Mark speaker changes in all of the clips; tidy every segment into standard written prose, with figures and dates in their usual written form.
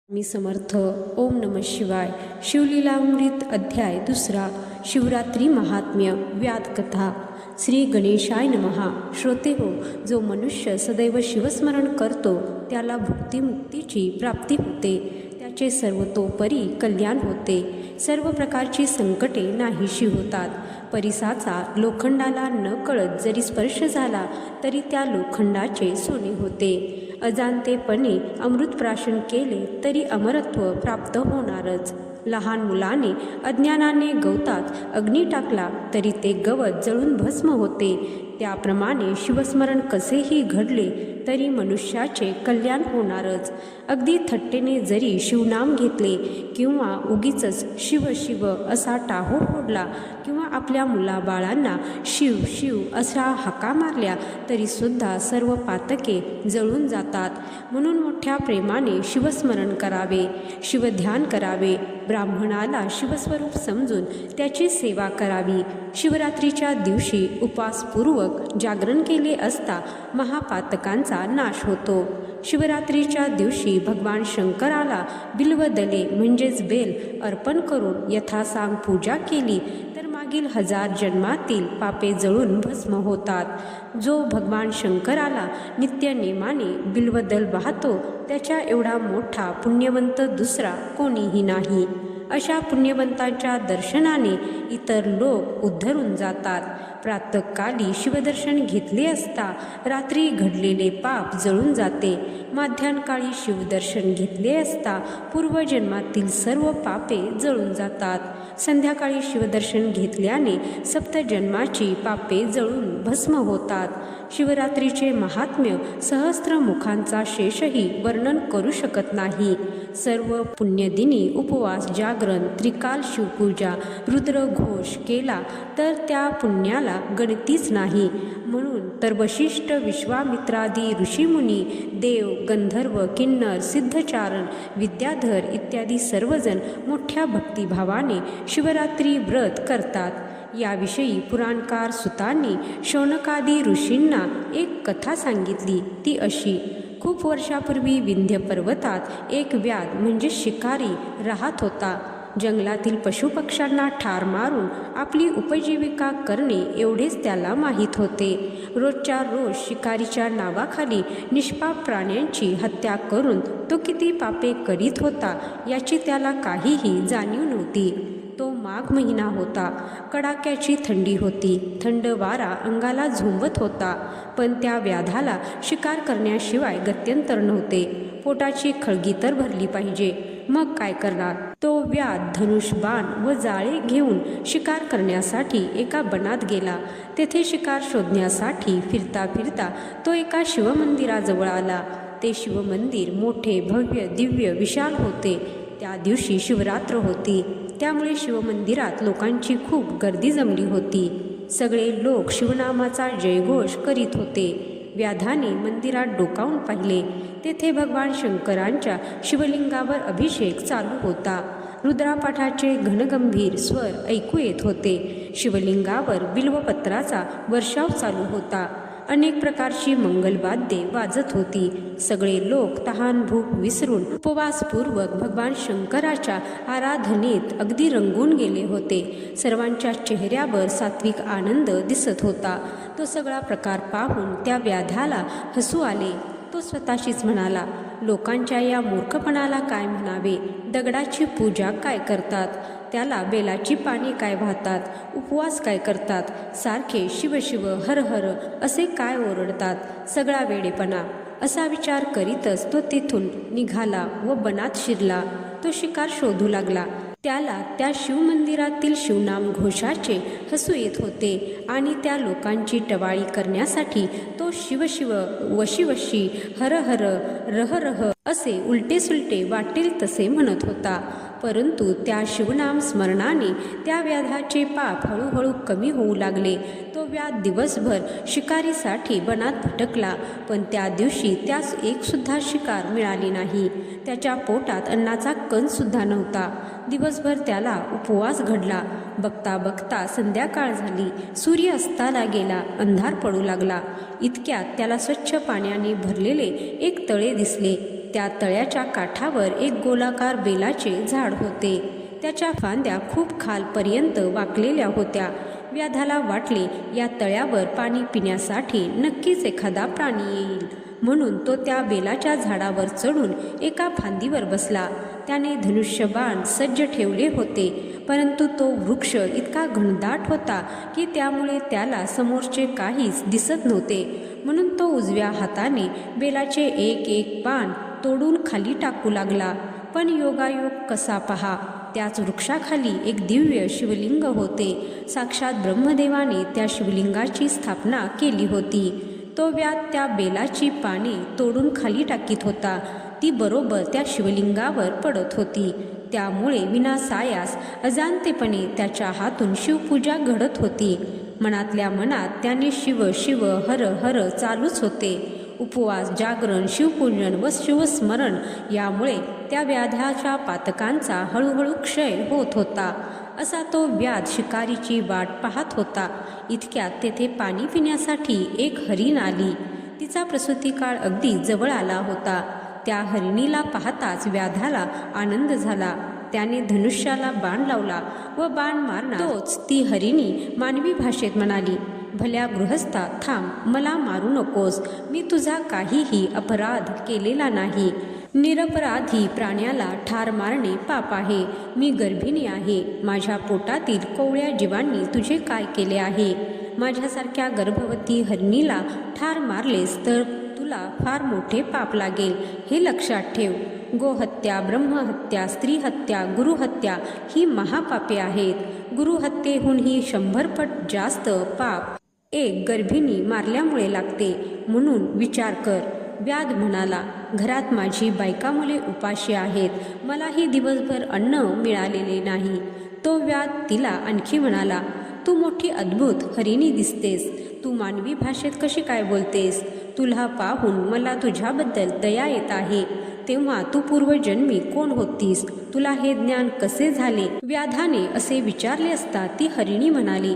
Speaker 1: मी समर्थ. ओम नमः शिवाय. शिवलीलामृत अध्याय 2. शिवरात्री महात्म्य. व्याधकथा. श्री गणेशाय नमः. श्रोते हो, जो मनुष्य सदैव शिवस्मरण करतो त्याला भुक्तिमुक्तीची प्राप्ती होते. त्याचे सर्वतोपरी कल्याण होते. सर्व प्रकारची संकटे नाहीशी होतात. परिसाचा लोखंडाला न कळत जरी स्पर्श झाला तरी त्या लोखंडाचे सोने होते. अजाणतेपणे अमृतप्राशन केले तरी अमरत्व प्राप्त होणारच. लहान मुलाने अज्ञानाने गवतात अग्नी टाकला तरी ते गवत जळून भस्म होते. त्याप्रमाणे शिवस्मरण कसेही घडले तरी मनुष्याचे कल्याण होणारच. अगदी थट्टेने जरी शिवनाम घेतले किंवा उगीचच शिव शिव असा टाहो फोडला किंवा आपल्या मुलाबाळांना शिव शिव अशा हाका मारल्या तरीसुद्धा सर्व पातके जळून जातात. म्हणून मोठ्या प्रेमाने शिवस्मरण करावे, शिवध्यान करावे. ब्राह्मणाला शिवस्वरूप समजून त्याची सेवा करावी. शिवरात्रीच्या दिवशी उपासपूर्वक जागरण केले असता महापातकांचा नाश होतो. शिवरात्रीच्या दिवशी भगवान शंकराला बिल्वदले म्हणजेच बेल अर्पण करून यथासांग पूजा केली तर मागील 1000 जन्मातील पापे जळून भस्म होतात. जो भगवान शंकराला नित्यनेमाने बिल्वदल वाहतो त्याच्या एवढा मोठा पुण्यवंत दुसरा कोणीही नाही. अशा पुण्यवंतांच्या दर्शनाने इतर लोक उद्धरून जातात. प्रातःकाली शिवदर्शन घेतले असता रात्री घडलेले पाप जळून जाते. माध्यान्काळी शिवदर्शन घेतले असता पूर्वजन्मातील सर्व पापे जळून जातात. संध्याकाळी शिवदर्शन घेतल्याने सप्तजन्माची पापे जळून भस्म होतात. शिवरात्रीचे महात्म्य सहस्त्रमुखांचा शेषही वर्णन करू शकत नाही. सर्व पुण्यदिनी उपवास, जागरण, त्रिकाल शिवपूजा, रुद्रघोष केला तर त्या पुण्याला गणतीच नाही. म्हणून तर वशिष्ठ, विश्वामित्रादी ऋषीमुनी, देव, गंधर्व, किन्नर, सिद्धचारण, विद्याधर इत्यादी सर्वजण मोठ्या भक्तिभावाने शिवरात्री व्रत करतात. याविषयी पुराणकार सुतांनी शौनकादी ऋषींना एक कथा सांगितली. ती अशी. खूप वर्षापूर्वी विंध्य पर्वतात एक व्याध म्हणजे शिकारी राहत होता. जंगलातील पशुपक्ष्यांना ठार मारून आपली उपजीविका करणे एवढेच त्याला माहीत होते. रोजच्या रोज शिकारीच्या नावाखाली निष्पाप प्राण्यांची हत्या करून तो किती पापे करीत होता याची त्याला काहीही जाणीव नव्हती. तो माघ महिना होता. कडाक्याची थंडी होती. थंड वारा अंगाला झोंबत होता. पण त्या व्याधाला शिकार करण्याशिवाय गत्यंतर नव्हते. पोटाची खळगी तर भरली पाहिजे. मग काय करणार? तो व्याध धनुष, बाण व जाळे घेऊन शिकार करण्यासाठी एका बनात गेला. तेथे शिकार शोधण्यासाठी फिरता फिरता तो एका शिवमंदिराजवळ आला. ते शिवमंदिर मोठे, भव्य, दिव्य, विशाल होते. त्या दिवशी शिवरात्र होती. त्यामुळे शिवमंदिरात लोकांची खूप गर्दी जमली होती. सगळे लोक शिवनामाचा जयघोष करीत होते. व्याधाने मंदिरात डोकावून पाहिले. तेथे भगवान शंकरांच्या शिवलिंगावर अभिषेक चालू होता. रुद्रापाठाचे घनगंभीर स्वर ऐकू येत होते. शिवलिंगावर बिल्वपत्राचा वर्षाव चालू होता. अनेक प्रकारची मंगलवाद्ये वाजत होती. सगळे लोक तहान भूक विसरून उपवासपूर्वक भगवान शंकराच्या आराधनेत अगदी रंगून गेले होते. सर्वांच्या चेहऱ्यावर सात्विक आनंद दिसत होता. तो सगळा प्रकार पाहून त्या व्याध्याला हसू आले. तो स्वतःशीच म्हणाला, लोकांच्या या मूर्खपणाला काय म्हणावे? दगडाची पूजा काय करतात? त्याला बेलाची पाने काय वाहतात? उपवास काय करतात? सारखे शिव शिव हर हर असे काय ओरडतात? सगळा वेडेपणा. असा विचार करीतच तो तेथून निघाला व बनात शिरला. तो शिकार शोधू लागला. त्याला त्या शिवमंदिरातील शिवनाम घोषाचे हसू येत होते आणि त्या लोकांची टवाळी करण्यासाठी तो शिव शिव, वशी वशी, हर हर, रह रह असे उलटे सुलटे वाटेल तसे म्हणत होता. परंतु त्या शिवनाम स्मरणाने त्या व्याधाचे पाप हळूहळू कमी होऊ लागले. तो व्याध दिवसभर शिकारीसाठी बनात भटकला, पण त्या दिवशी त्यास एकसुद्धा शिकार मिळाली नाही. त्याच्या पोटात अन्नाचा कणसुद्धा नव्हता. दिवसभर त्याला उपवास घडला. बघता बघता संध्याकाळ झाली. सूर्य अस्ताला गेला. अंधार पडू लागला. इतक्यात त्याला स्वच्छ पाण्याने भरलेले एक तळे दिसले. त्या तळ्याच्या काठावर एक गोलाकार बेलाचे झाड होते. त्याच्या फांद्या खूप खालपर्यंत वाकलेल्या होत्या. व्याधाला वाटले या तळ्यावर पाणी पिण्यासाठी नक्कीच एखादा प्राणी येईल, म्हणून तो त्या बेलाच्या झाडावर चढून एका फांदीवर बसला. त्याने धनुष्यबाण सज्ज ठेवले होते, परंतु तो वृक्ष इतका घनदाट होता की त्यामुळे त्याला समोरचे काहीच दिसत नव्हते. म्हणून तो उजव्या हाताने बेलाचे एक एक पान तोडून खाली टाकू लागला. पण योगायोग कसा पहा, त्याच वृक्षाखाली एक दिव्य शिवलिंग होते. साक्षात ब्रह्मदेवाने त्या शिवलिंगाची स्थापना केली होती. तो व्याध त्या बेलाची पाने तोडून खाली टाकीत होता. ती बरोबर त्या शिवलिंगावर पडत होती. त्यामुळे विनासायास अजाणतेपणे त्याच्या हातून शिवपूजा घडत होती. मनातल्या मनात त्याने शिव शिव हर हर चालूच होते. उपवास, जागरण, शिवपूजन व शिवस्मरण यामुळे त्या व्याधाच्या पातकांचा हळूहळू क्षय होत होता. असा तो व्याध शिकारीची वाट पाहत होता. इतक्यात तेथे पाणी पिण्यासाठी एक हरीण आली. तिचा प्रसूतिकाळ अगदी जवळ आला होता. त्या हरिणीला पाहताच व्याधाला आनंद झाला. त्याने धनुष्याला बाण लावला व बाण मारणार तोच ती हरिणी मानवी भाषेत म्हणाली, भल्या गृहस्था थांब, मला मारू नकोस. मी तुझा काहीही अपराध केलेला नाही. निरपराधी प्राण्याला ठार मारणे पाप आहे. मी गर्भिणी आहे. माझ्या पोटातील कोवळ्या जीवांनी तुझे काय केले आहे? माझ्यासारख्या गर्भवती हरिणीला ठार मारलेस तर तुला फार मोठे पाप लागेल, हे लक्षात ठेव. गोहत्या, ब्रह्महत्या, स्त्रीहत्या, गुरुहत्या ही महापापे आहेत. गुरुहत्येहूनही 100 पट जास्त पाप एक गर्भिणी मारल्यामुळे लागते. म्हणून विचार कर. व्याध म्हणाला, घरात माझी बायका मुले उपाशी आहेत. मलाही दिवसभर अन्न मिळालेले नाही. तो व्याध तिला आणखी म्हणाला, तू मोठी अद्भुत हरिणी दिसतेस. तू मानवी भाषेत कशी काय बोलतेस? तुला पाहून मला तुझ्याबद्दल दया येत आहे. तेव्हा तू पूर्वजन्मी कोण होतीस? तुला हे ज्ञान कसे झाले? व्याधाने असे विचारले असता ती हरिणी म्हणाली,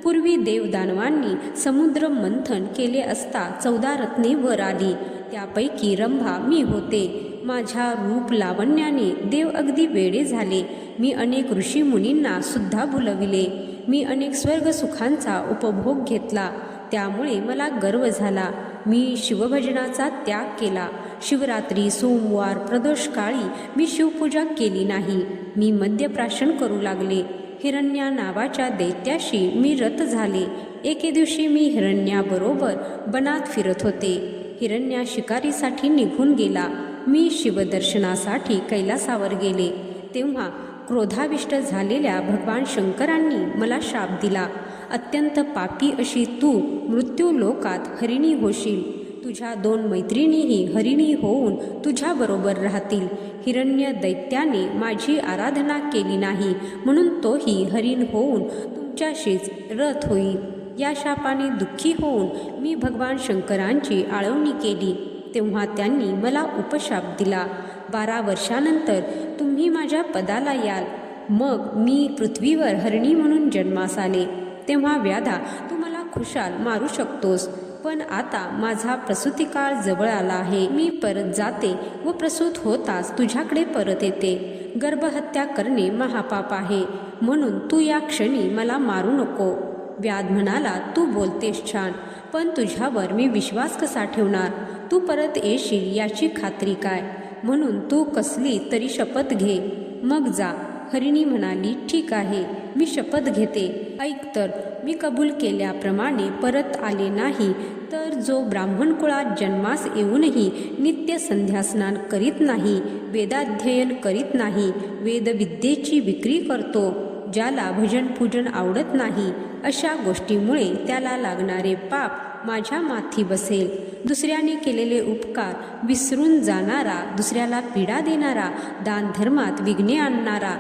Speaker 1: पूर्वी देवदानवांनी समुद्र मंथन केले असता 14 रत्ने वर आली. त्यापैकी रंभा मी होते. माझ्या रूप लावण्याने देव अगदी वेडे झाले. मी अनेक ऋषी मुनींना सुद्धा भुलविले. मी अनेक स्वर्गसुखांचा उपभोग घेतला. त्यामुळे मला गर्व झाला. मी शिवभजनाचा त्याग केला. शिवरात्री, सोमवार, प्रदोषकाळी मी शिवपूजा केली नाही. मी मद्यप्राशन करू लागले. हिरण्या नावाच्या दैत्याशी मी रत झाले. एके दिवशी मी हिरण्याबरोबर वनात फिरत होते. हिरण्या शिकारीसाठी निघून गेला. मी शिवदर्शनासाठी कैलासावर गेले. तेव्हा क्रोधाविष्ट झालेल्या भगवान शंकरांनी मला शाप दिला. अत्यंत पापी अशी तू मृत्यूलोकात हरिणी होशील. तुझ्या 2 मैत्रिणीही हरिणी होऊन तुझ्याबरोबर राहतील. हिरण्य दैत्याने माझी आराधना केली नाही, म्हणून तोही हरिण होऊन तुमच्याशीच रथ होईल. या शापाने दुःखी होऊन मी भगवान शंकरांची आळवणी केली. तेव्हा त्यांनी मला उपशाप दिला. 12 वर्षानंतर तुम्ही माझ्या पदाला याल. मग मी पृथ्वीवर हरिणी म्हणून जन्मास आले. तेव्हा व्याधा तू मला खुशाल मारू शकतोस, पण आता माझा प्रसूतिकाळ जवळ आला आहे. मी परत जाते व प्रसूत होताच तुझ्याकडे परत येते. गर्भहत्या करणे महापाप आहे, म्हणून तू या क्षणी मला मारू नको. व्याध म्हणाला, तू बोलतेस छान, पण तुझ्यावर मी विश्वास कसा ठेवणार? तू परत येशील याची खात्री काय? म्हणून तू कसली तरी शपथ घे, मग जा. हरिणी म्हणाली, ठीक आहे, मी शपथ घेते. ऐक तर, मी कबूल केल्याप्रमाणे परत आले नाही तर जो ब्राह्मण कुळात जन्मास येऊनही नित्य संध्यास्नान करीत नाही, वेदाध्ययन करीत नाही, वेदविद्येची विक्री करतो, ज्याला भजन पूजन आवडत नाही, अशा गोष्टीमुळे त्याला लागणारे पाप माझ्या माथी बसेल. दुसऱ्याने केलेले उपकार विसरून जाणारा, दुसऱ्याला पीडा देणारा, दानधर्मात विघ्ने आणणारा,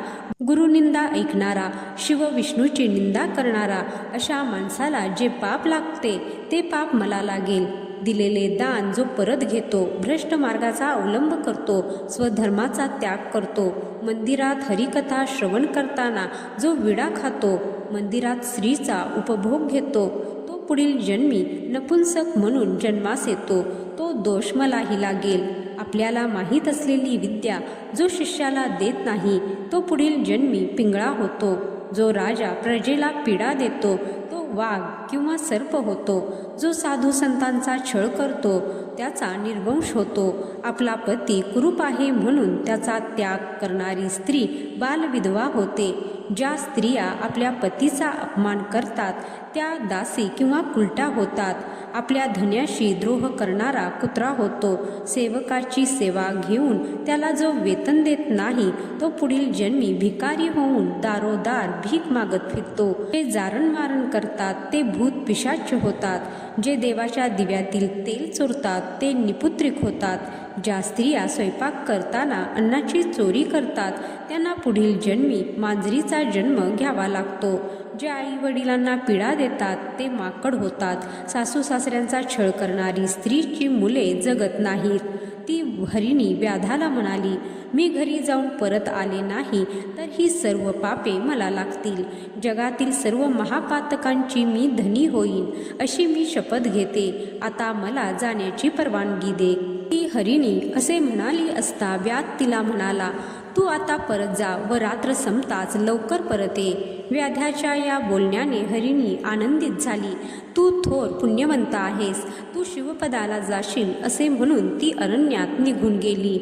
Speaker 1: गुरुनिंदा ऐकणारा, शिव विष्णूची निंदा करणारा, अशा माणसाला जे पाप लागते ते पाप मला लागेल. दिलेले दान जो परत घेतो, भ्रष्ट मार्गाचा अवलंब करतो, स्वधर्माचा त्याग करतो, मंदिरात हरिकथा श्रवण करताना जो विडा खातो, मंदिरात स्त्रीचा उपभोग घेतो, तो पुढील जन्मी नपुंसक म्हणून जन्मास येतो. तो दोष मलाही लागेल. आपल्याला माहीत असलेली विद्या जो शिष्याला देत नाही तो पुढील जन्मी पिंगळा होतो. जो राजा प्रजेला पीडा देतो तो वाघ किंवा सर्प होतो. जो साधू संतांचा छळ करतो त्याचा निर्वंश होतो. आपला पती कुरूप आहे म्हणून त्याचा त्याग करणारी स्त्री बालविधवा होते. ज्या स्त्रिया आपल्या पतीचा अपमान करतात त्या दासी किंवा उलटा होतात. आपल्या धन्याशी द्रोह करणारा कुत्रा होतो. सेवकाची सेवा घेऊन त्याला जो वेतन देत नाही तो पुढील जन्मी भिकारी होऊन दारोदार भीक मागत फिरतो. जे जारण मारण करतात ते भूत पिशाच होतात. जे देवाच्या दिव्यातील तेल चोरतात ते निपुत्रिक होतात. ज्या स्त्रिया स्वयंपाक करताना अन्नाची चोरी करतात त्यांना पुढील जन्मी मांजरीचा जन्म घ्यावा लागतो. जे आई वडिलांना पीडा देतात ते माकड होतात. सासू सासऱ्यांचा छळ करणारी स्त्रीची मुले जगत नाहीत. ती हरिणी व्याधाला म्हणाली, मी घरी जाऊन परत आले नाही तर ही सर्व पापे मला लागतील. जगातील सर्व महापातकांची मी धनी होईन अशी मी शपथ घेते. आता मला जाण्याची परवानगी दे. ती हरिणी असे म्हणाली असता व्याध तिला म्हणाला, तू आता परत जा व रात्र संपताच लवकर परत ये. व्याध्याच्या या बोलण्याने हरिणी आनंदित झाली. तू थोर पुण्यवंत आहेस, तू शिवपदाला जाशील असे म्हणून ती अरण्यात निघून गेली.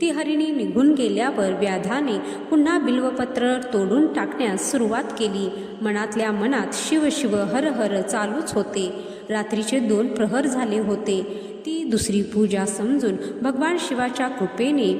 Speaker 1: ती हरिणी निघून गेल्यावर व्याधाने पुन्हा बिल्वपत्र तोडून टाकण्यास सुरुवात केली. मनातल्या मनात शिव शिव हर हर चालूच होते. रात्रीचे 2 प्रहर झाले होते. ती दुसरी पूजा समजून भगवान शिवाच्या कृपेने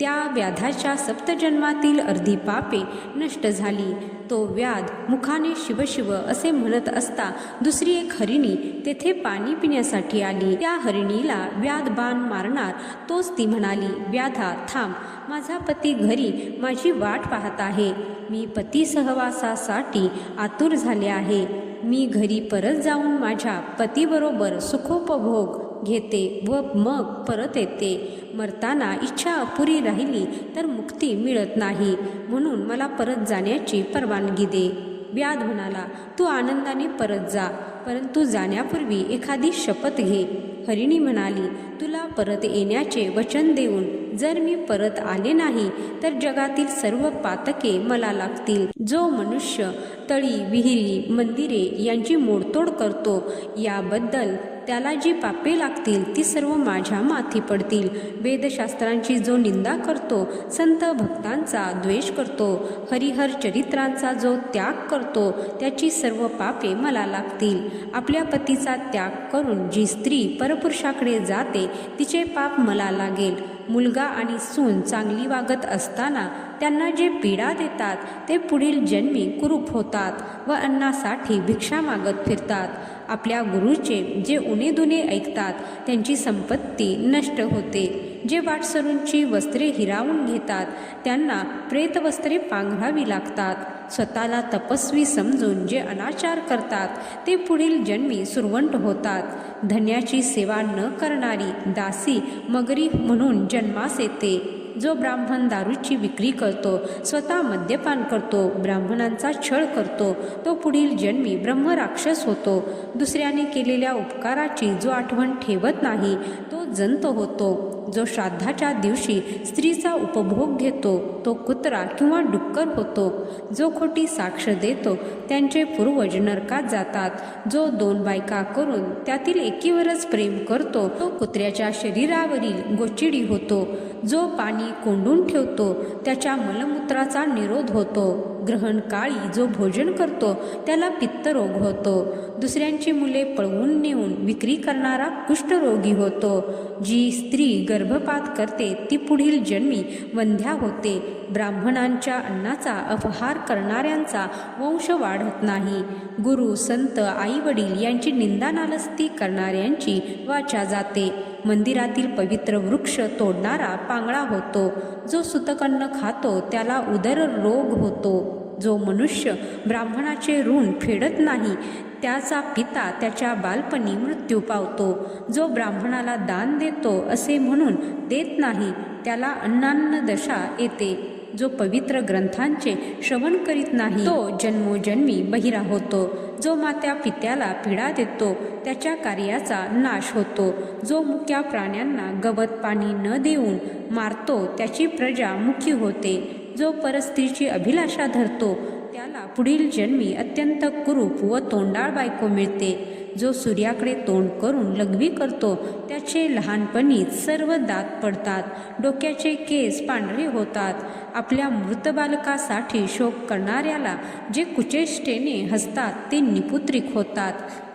Speaker 1: त्या व्याधाच्या सप्तजन्मातील अर्धी पापे नष्ट झाली. तो व्याध मुखाने शिव शिव असे म्हणत असता दुसरी एक हरिणी तेथे पाणी पिण्यासाठी आली. त्या हरिणीला व्याध बाण मारणार तोच ती म्हणाली, व्याधा थांब, माझा पती घरी माझी वाट पाहत आहे. मी पती सहवासासाठी आतुर झाले आहे. मी घरी परत जाऊन माझ्या पतीबरोबर सुखोपभोग घेते व मग परत येते. मरताना इच्छा अपुरी राहिली तर मुक्ती मिळत नाही, म्हणून मला परत जाण्याची परवानगी दे. व्याध म्हणाला, तू आनंदाने परत जा, परंतु जाण्यापूर्वी एखादी शपथ घे. हरिणी म्हणाली, तुला परत येण्याचे वचन देऊन जर मी परत आले नाही तर जगातील सर्व पातके मला लागतील. जो मनुष्य तळी, विहिरी, मंदिरे यांची मोडतोड करतो याबद्दल त्याला जी पापे लागतील ती सर्व माझ्या माथी पडतील. वेदशास्त्रांची जो निंदा करतो, संत भक्तांचा द्वेष करतो, हरिहर चरित्रांचा जो त्याग करतो त्याची सर्व पापे मला लागतील. आपल्या पतीचा त्याग करून जी स्त्री परपुरुषाकडे जाते तिचे पाप मला लागेल. मुलगा आणि सून चांगली वागत असताना त्यांना जे पीडा देतात ते पुढील जन्मी कुरूप होतात व अन्नासाठी भिक्षा मागत फिरतात. आपल्या गुरुचे जे उणेदुणे ऐकतात त्यांची संपत्ती नष्ट होते. जे वाटसरूंची वस्त्रे हिरावून घेतात त्यांना प्रेतवस्त्रे पांघरावी लागतात. स्वतःला तपस्वी समजून जे अनाचार करतात ते पुढील जन्मी सुरवंट होतात. धन्याची सेवा न करणारी दासी मगरी म्हणून जन्मास येते. जो ब्राह्मण दारूची विक्री करतो, स्वतः मद्यपान करतो, ब्राह्मणांचा छळ करतो तो पुढील जन्मी ब्रह्मराक्षस होतो. दुसऱ्याने केलेल्या उपकाराची जो आठवण ठेवत नाही तो जंत होतो. जो श्राद्धाच्या दिवशी स्त्रीचा उपभोग घेतो तो कुत्रा किंवा डुक्कर होतो. जो खोटी साक्ष देतो त्यांचे पूर्वज नरकात जातात. जो 2 बायका करून त्यातील एकीवरच प्रेम करतो तो कुत्र्याच्या शरीरावरील गोचिडी होतो. जो पाणी कोंडून ठेवतो त्याच्या मलमूत्राचा निरोध होतो. ग्रहणकाळी जो भोजन करतो त्याला पित्तरोग होतो. दुसऱ्यांची मुले पळवून नेऊन विक्री करणारा कुष्ठरोगी होतो. जी स्त्री गर्भपात करते ती पुढील जन्मी वंध्या होते. ब्राह्मणांच्या अन्नाचा अपहार करणाऱ्यांचा वंश वाढत नाही. गुरु, संत, आई वडील यांची निंदा नालस्ती करणाऱ्यांची वाचा जाते. मंदिरातील पवित्र वृक्ष तोडणारा पांगळा होतो. जो सुतकन्न खातो त्याला उदर रोग होतो. जो मनुष्य ब्राह्मणाचे ऋण फेडत नाही त्याचा पिता त्याच्या बालपणी मृत्यू पावतो. जो ब्राह्मणाला दान देतो असे म्हणून देत नाही त्याला अन्नान्न दशा येते. जो पवित्र ग्रंथांचे श्रवण करीत नाही तो जन्मोजन्मी बहिरा होतो. जो मात्या पित्याला पीडा देतो त्याच्या कार्याचा नाश होतो. जो मुक्या प्राण्यांना गवत पाणी न देऊन मारतो त्याची प्रजा मुकी होते. जो परस्त्रीची अभिलाषा धरतो त्याला पुढील जन्मी अत्यंत कुरूप व तोंडाळ बायको मिळते. जो सूर्याकडे तोंड करून लघवी करतो त्याचे लहानपणीच सर्व दात पडतात. डोक्याचे केस पांढरे होतात. आपल्या मृत बालकासाठी शोक करणाऱ्याला जे कुचेष्टेने हसतात ते निपुत्रिक होतात.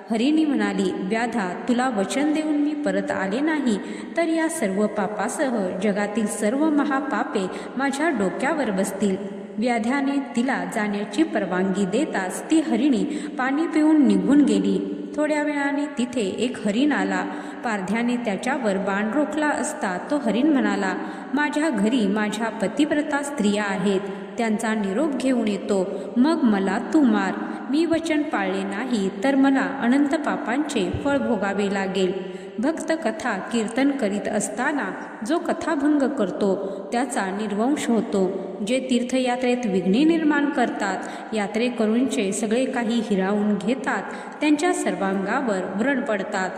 Speaker 1: हरिणी म्हणाली, व्याधा, तुला वचन देऊन मी परत आले नाही तर या सर्व पापासह जगातील सर्व महापापे माझ्या डोक्यावर बसतील. व्याध्याने तिला जाण्याची परवानगी देताच ती हरिणी पाणी पिऊन निघून गेली. थोड्या वेळाने तिथे एक हरिण आला. पारध्याने त्याच्यावर बाण रोखला असता तो हरिण म्हणाला, माझ्या घरी माझ्या पतिव्रता स्त्रिया आहेत, त्यांचा निरोप घेऊन येतो, मग मला तू मार. मी वचन पाळले नाही तर मला अनंत पापांचे फळ भोगावे लागेल. भक्त कथा कीर्तन करीत असताना जो कथाभंग करतो त्याचा निर्वंश होतो. जे तीर्थयात्रेत विघ्ने निर्माण करतात, यात्रेकरूंचे सगळे काही हिरावून घेतात, त्यांच्या सर्वांगावर व्रण पडतात,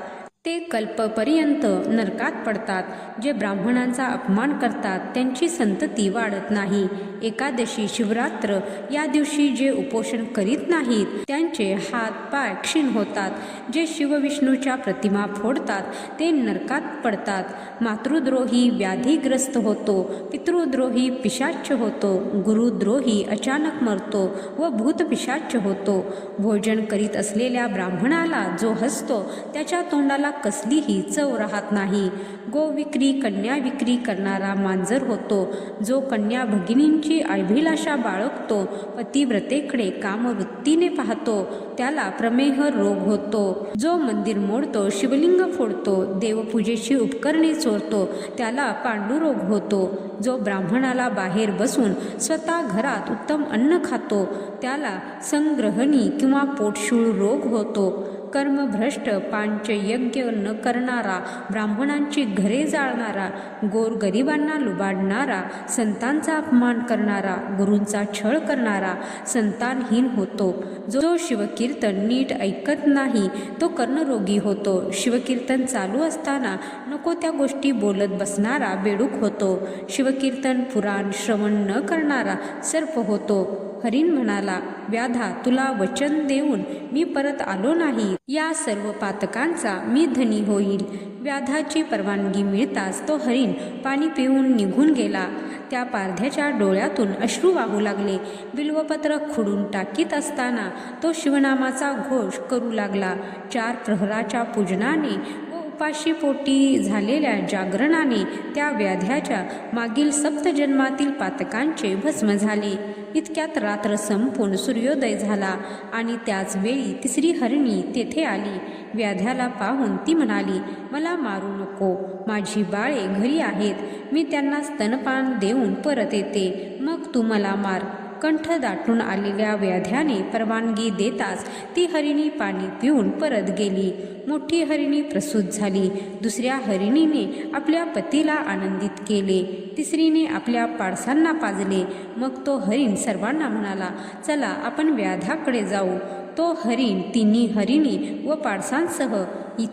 Speaker 1: ते कल्पपर्यंत नरकात पडतात. जे ब्राह्मणांचा अपमान करतात त्यांची संतती वाढत नाही. एकादशी, शिवरात्र या दिवशी जे उपोषण करीत नाहीत त्यांचे हात पाय क्षीण होतात. जे शिवविष्णूच्या प्रतिमा फोडतात ते नरकात पडतात. मातृद्रोही व्याधीग्रस्त होतो, पितृद्रोही पिशाच्य होतो, गुरुद्रोही अचानक मरतो व भूतपिशाच्य होतो. भोजन करीत असलेल्या ब्राह्मणाला जो हसतो त्याच्या तोंडाला कसलीही चव राहत नाही. गोविक्री, कन्या विक्री करणारा मांजर होतो. जो कन्या भगिनींची अभिलाषा बाळगतो, पतिव्रतेकडे कामवृत्तीने पाहतो त्याला प्रमेह रोग होतो. जो मंदिर मोडतो, शिवलिंग फोडतो, देवपूजेची उपकरणे चोरतो त्याला पांडुरोग होतो. जो ब्राह्मणाला बाहेर बसून स्वतः घरात उत्तम अन्न खातो त्याला संग्रहणी किंवा पोटशूळ रोग होतो. कर्मभ्रष्ट, पांचयज्ञ न करणारा, ब्राह्मणांची घरे जाळणारा, गोरगरिबांना लुबाडणारा, संतांचा अपमान करणारा, गुरूंचा छळ करणारा संतानहीन होतो. जो शिवकीर्तन नीट ऐकत नाही तो कर्णरोगी होतो. शिवकीर्तन चालू असताना नको त्या गोष्टी बोलत बसणारा बेडूक होतो. शिवकीर्तन पुराण श्रवण न करणारा सर्प होतो. हरिण म्हणाला, व्याधा, तुला वचन देऊन मी परत आलो नाही, या सर्व पातकांचा मी धनी होईल. व्याधाची परवानगी मिळताच तो हरिण पाणी पिऊन निघून गेला. त्या पारध्याच्या डोळ्यातून अश्रू वाहू लागले. बिल्वपत्र खुडून टाकीत असताना तो शिवनामाचा घोष करू लागला. 4 प्रहराच्या पूजनाने उपाशी पोटी झालेल्या जागरणाने त्या व्याध्याच्या मागील सप्तजन्मातील पातकांचे भस्म झाले. इतक्यात रात्र संपून सूर्योदय झाला आणि त्याच वेळी तिसरी हरिणी तेथे आली. व्याध्याला पाहून ती म्हणाली, मला मारू नको, माझी बाळे घरी आहेत, मी त्यांना स्तनपान देऊन परत येते, मग तू मला मार. कंठ दाटून आलेल्या व्याध्याने परवानगी देताच ती हरिणी पाणी पिऊन परत गेली. मोठी हरिणी प्रसूत झाली. दुसऱ्या हरिणीने आपल्या पतीला आनंदित केले. तिसरीने आपल्या पाडसांना पाजले. मग तो हरिण सर्वांना म्हणाला, चला आपण व्याध्याकडे जाऊ. तो हरिण तिन्ही हरिणी व पाडसांसह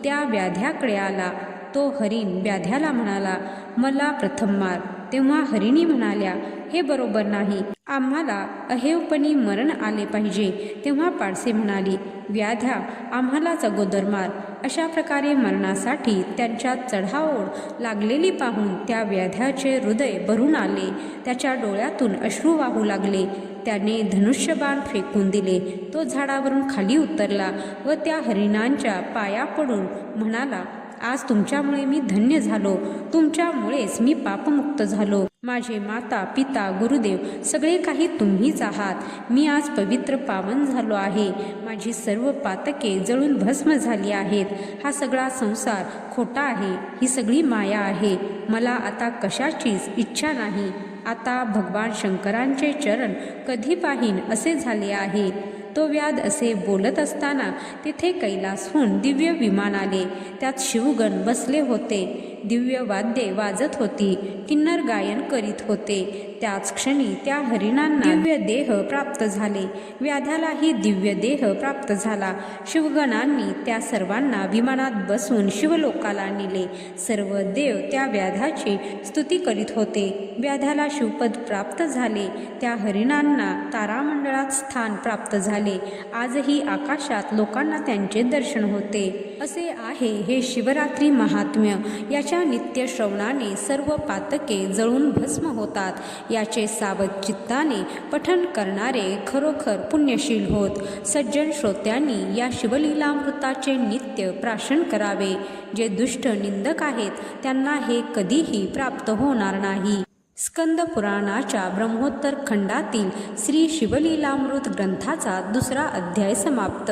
Speaker 1: त्या व्याध्याकडे आला. तो हरिण व्याध्याला म्हणाला, मला प्रथम मार. तेव्हा हरिणी म्हणाल्या, हे बरोबर नाही, आम्हाला अहेवपणी मरण आले पाहिजे. तेव्हा पाडसे म्हणाली, व्याध्या, आम्हालाच अगोदर मार. अशा प्रकारे मरणासाठी त्यांच्यात चढाओढ लागलेली पाहून त्या व्याध्याचे हृदय भरून आले. त्याच्या डोळ्यातून अश्रू वाहू लागले. त्याने धनुष्यबाण फेकून दिले. तो झाडावरून खाली उतरला व त्या हरिणांच्या पाया पडून म्हणाला, आज तुमच्यामुळे मी धन्य झालो, तुमच्यामुळेच मी पापमुक्त झालो. माझे माता, पिता, गुरुदेव सगळे काही तुम्हीच आहात. मी आज पवित्र पावन झालो आहे. माझी सर्व पातके जळून भस्म झाली आहेत. हा सगळा संसार खोटा आहे, ही सगळी माया आहे. मला आता कशाचीच इच्छा नाही. आता भगवान शंकरांचे चरण कधी पाहीन असे झाले आहे. तो व्याध असे बोलत असताना तिथे कैलासहून दिव्य विमान आले. त्यात शिवगण बसले होते. दिव्य वाद्ये वाजत होती, किन्नर गायन करीत होते. त्याच क्षणी त्या हरिणांना दिव्य देह प्राप्त झाले. व्याधालाही दिव्य देह प्राप्त झाला. शिवगणांनी त्या सर्वांना विमानात बसवून शिवलोकाला नेले. सर्व देव त्या व्याधाची स्तुती करीत होते. व्याधाला शिवपद प्राप्त झाले. त्या हरिणांना तारामंडळात स्थान प्राप्त झाले. आजही आकाशात लोकांना त्यांचे दर्शन होते. असे आहे हे शिवरात्री महात्म्य. याच्या नित्य श्रवणाने सर्व पातके जळून भस्म होतात. याचे सावध चित्ताने पठण करणारे खरोखर पुण्यशील होत. सज्जन श्रोत्यांनी या शिवलीलामृताचे नित्य प्राशन करावे. जे दुष्ट निंदक आहेत त्यांना हे कधीही प्राप्त होणार नाही. स्कंद पुराणाच्या ब्रह्मोत्तर खंडातील श्री शिवलीलामृत ग्रंथाचा 2रा अध्याय समाप्त.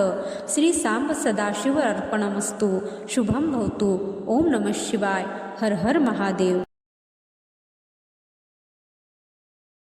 Speaker 1: श्री सांब सदाशिव अर्पणमस्तु. शुभम भवतु. ओम नमः शिवाय. हर हर महादेव.